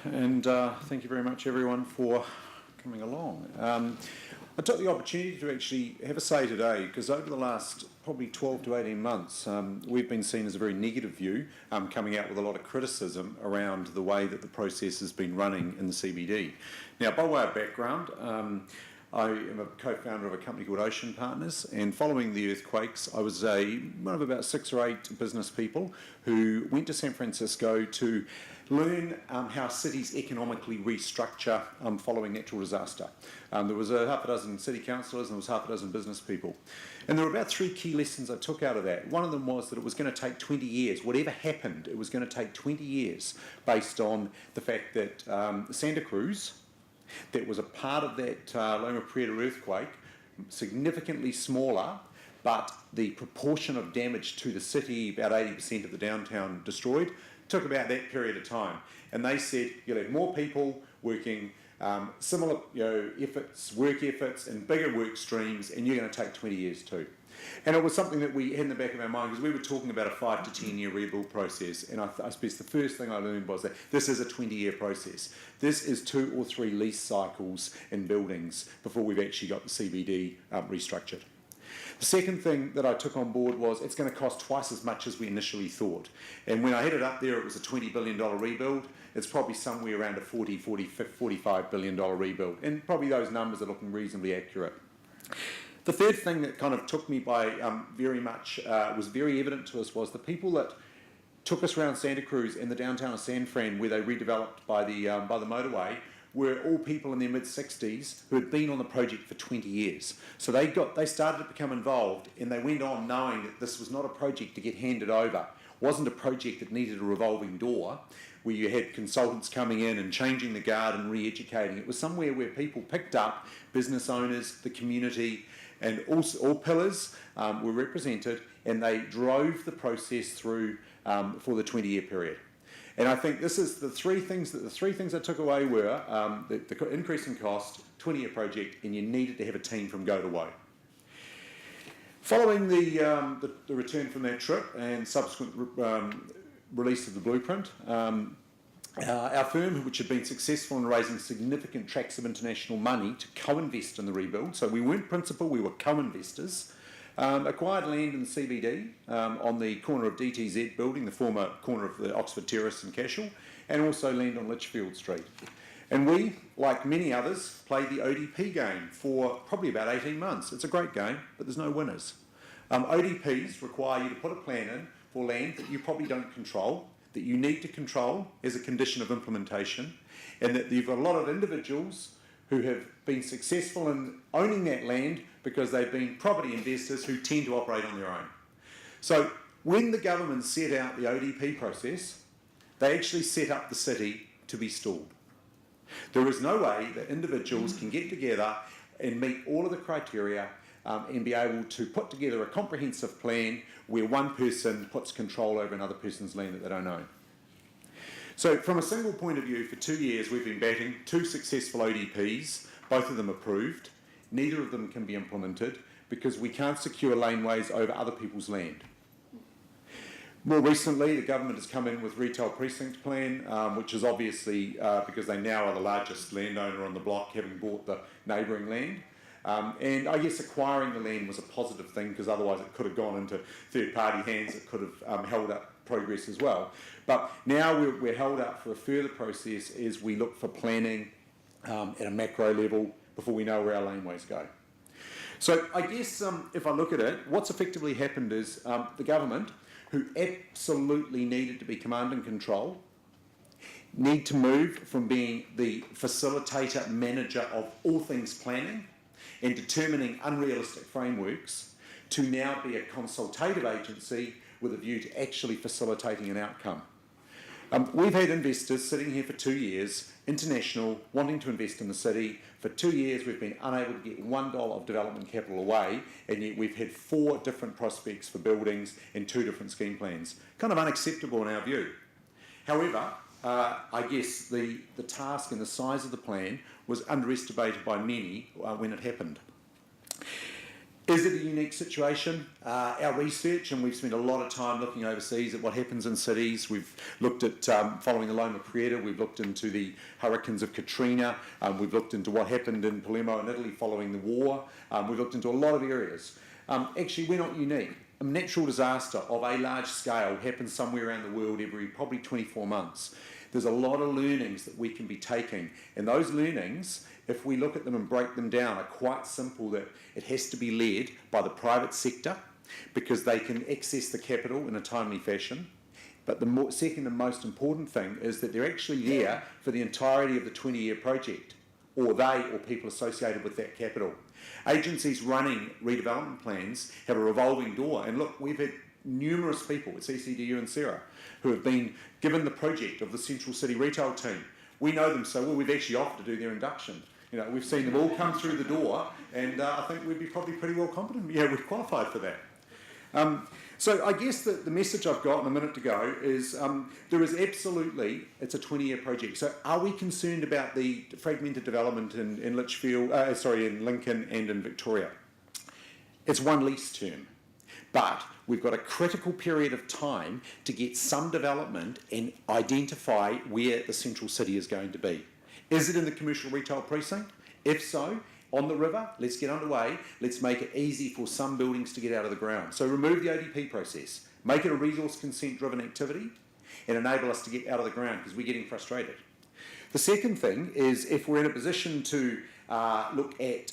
And thank you very much, everyone, for coming along. I took the opportunity to actually have a say today because over the last probably 12 to 18 months, we've been seen as a very negative view, coming out with a lot of criticism around the way that the process has been running in the CBD. Now, by way of background, I am a co-founder of a company called Ocean Partners, and following the earthquakes, I was one of about 6 or 8 business people who went to San Francisco to learn how cities economically restructure following natural disaster. There was half a dozen city councillors and there was half a dozen business people. And there were about 3 key lessons I took out of that. One of them was that it was going to take 20 years. Whatever happened, it was going to take 20 years based on the fact that Santa Cruz, that was a part of that Loma Prieta earthquake, significantly smaller, but the proportion of damage to the city, about 80% of the downtown destroyed, took about that period of time. And they said you'll have more people working similar work efforts and bigger work streams, and you're going to take 20 years too. And it was something that we had in the back of our mind because we were talking about a 5 to 10 year rebuild process, and I suppose the first thing I learned was that this is a 20-year process. This is 2 or 3 lease cycles in buildings before we've actually got the CBD restructured. The second thing that I took on board was it's going to cost twice as much as we initially thought. And when I headed up there, it was a $20 billion rebuild. It's probably somewhere around a $45 billion rebuild. And probably those numbers are looking reasonably accurate. The third thing that kind of took me by was very evident to us was the people that took us around Santa Cruz and the downtown of San Fran, where they redeveloped by the motorway, were all people in their mid-60s who had been on the project for 20 years. So they started to become involved, and they went on knowing that this was not a project to get handed over. It wasn't a project that needed a revolving door, where you had consultants coming in and changing the guard and re-educating. It was somewhere where people picked up, business owners, the community, and all pillars were represented, and they drove the process through for the 20-year period. And I think this is the three things I took away were the increase in cost, 20-year project, and you needed to have a team from go to woe. Following the return from that trip and subsequent release of the blueprint, our firm, which had been successful in raising significant tracts of international money to co-invest in the rebuild, so we weren't principal, we were co-investors, acquired land in the CBD on the corner of DTZ building, the former corner of the Oxford Terrace in Cashel, and also land on Litchfield Street. And we, like many others, played the ODP game for probably about 18 months. It's a great game, but there's no winners. ODPs require you to put a plan in for land that you probably don't control, that you need to control as a condition of implementation, and that you've got a lot of individuals who have been successful in owning that land because they've been property investors who tend to operate on their own. So when the government set out the ODP process, they actually set up the city to be stalled. There is no way that individuals can get together and meet all of the criteria and be able to put together a comprehensive plan where one person puts control over another person's land that they don't own. So from a single point of view, for 2 years we've been batting 2 successful ODPs, both of them approved. Neither of them can be implemented because we can't secure laneways over other people's land. More recently, the government has come in with Retail Precinct Plan, which is obviously because they now are the largest landowner on the block, having bought the neighbouring land. And I guess acquiring the land was a positive thing because otherwise it could have gone into third-party hands. It could have held up progress as well. But now we're held up for a further process as we look for planning at a macro level before we know where our laneways go. So I guess if I look at it, what's effectively happened is the government, who absolutely needed to be command and control, need to move from being the facilitator, manager of all things planning and determining unrealistic frameworks to now be a consultative agency with a view to actually facilitating an outcome. We've had investors sitting here for 2 years, international, wanting to invest in the city. For 2 years we've been unable to get $1 of development capital away, and yet we've had 4 different prospects for buildings and 2 different scheme plans. Kind of unacceptable in our view. However, I guess the task and the size of the plan was underestimated by many when it happened. Is it a unique situation? Our research, and we've spent a lot of time looking overseas at what happens in cities. We've looked at, following the Loma Prieta, we've looked into the hurricanes of Katrina, we've looked into what happened in Palermo in Italy following the war, we've looked into a lot of areas. Actually, we're not unique. A natural disaster of a large scale happens somewhere around the world every probably 24 months. There's a lot of learnings that we can be taking, and those learnings, if we look at them and break them down, are quite simple, that it has to be led by the private sector because they can access the capital in a timely fashion. But the second and most important thing is that they're actually there for the entirety of the 20-year project, or they or people associated with that capital. Agencies running redevelopment plans have a revolving door, and look, we've had numerous people at CCDU and Sarah who have been given the project of the Central City retail team. We know them so well, we've actually offered to do their induction. You know, we've seen them all come through the door, and I think we'd be probably pretty well competent. Yeah, we're qualified for that. So I guess the message I've got in a minute to go is there is absolutely, it's a 20-year project. So are we concerned about the fragmented development in Litchfield, in Lincoln and in Victoria? It's one lease term, but we've got a critical period of time to get some development and identify where the central city is going to be. Is it in the commercial retail precinct? If so, on the river, let's get underway. Let's make it easy for some buildings to get out of the ground. So remove the ODP process, make it a resource consent driven activity, and enable us to get out of the ground, because we're getting frustrated. The second thing is, if we're in a position to look at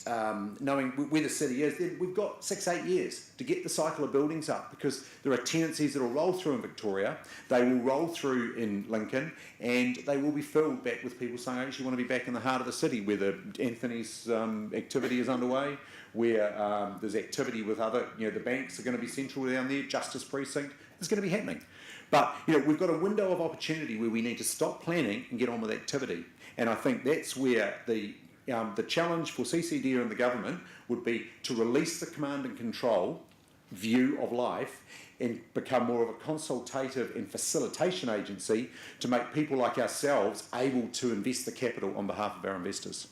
knowing where the city is, then we've got 6-8 years to get the cycle of buildings up, because there are tenancies that will roll through in Victoria, they will roll through in Lincoln, and they will be filled back with people saying, I actually want to be back in the heart of the city, where the Anthony's activity is underway, where there's activity with other, the banks are going to be central down there, Justice Precinct, it's going to be happening. But we've got a window of opportunity where we need to stop planning and get on with activity. And I think that's where the challenge for CCD and the government would be to release the command and control view of life and become more of a consultative and facilitation agency to make people like ourselves able to invest the capital on behalf of our investors.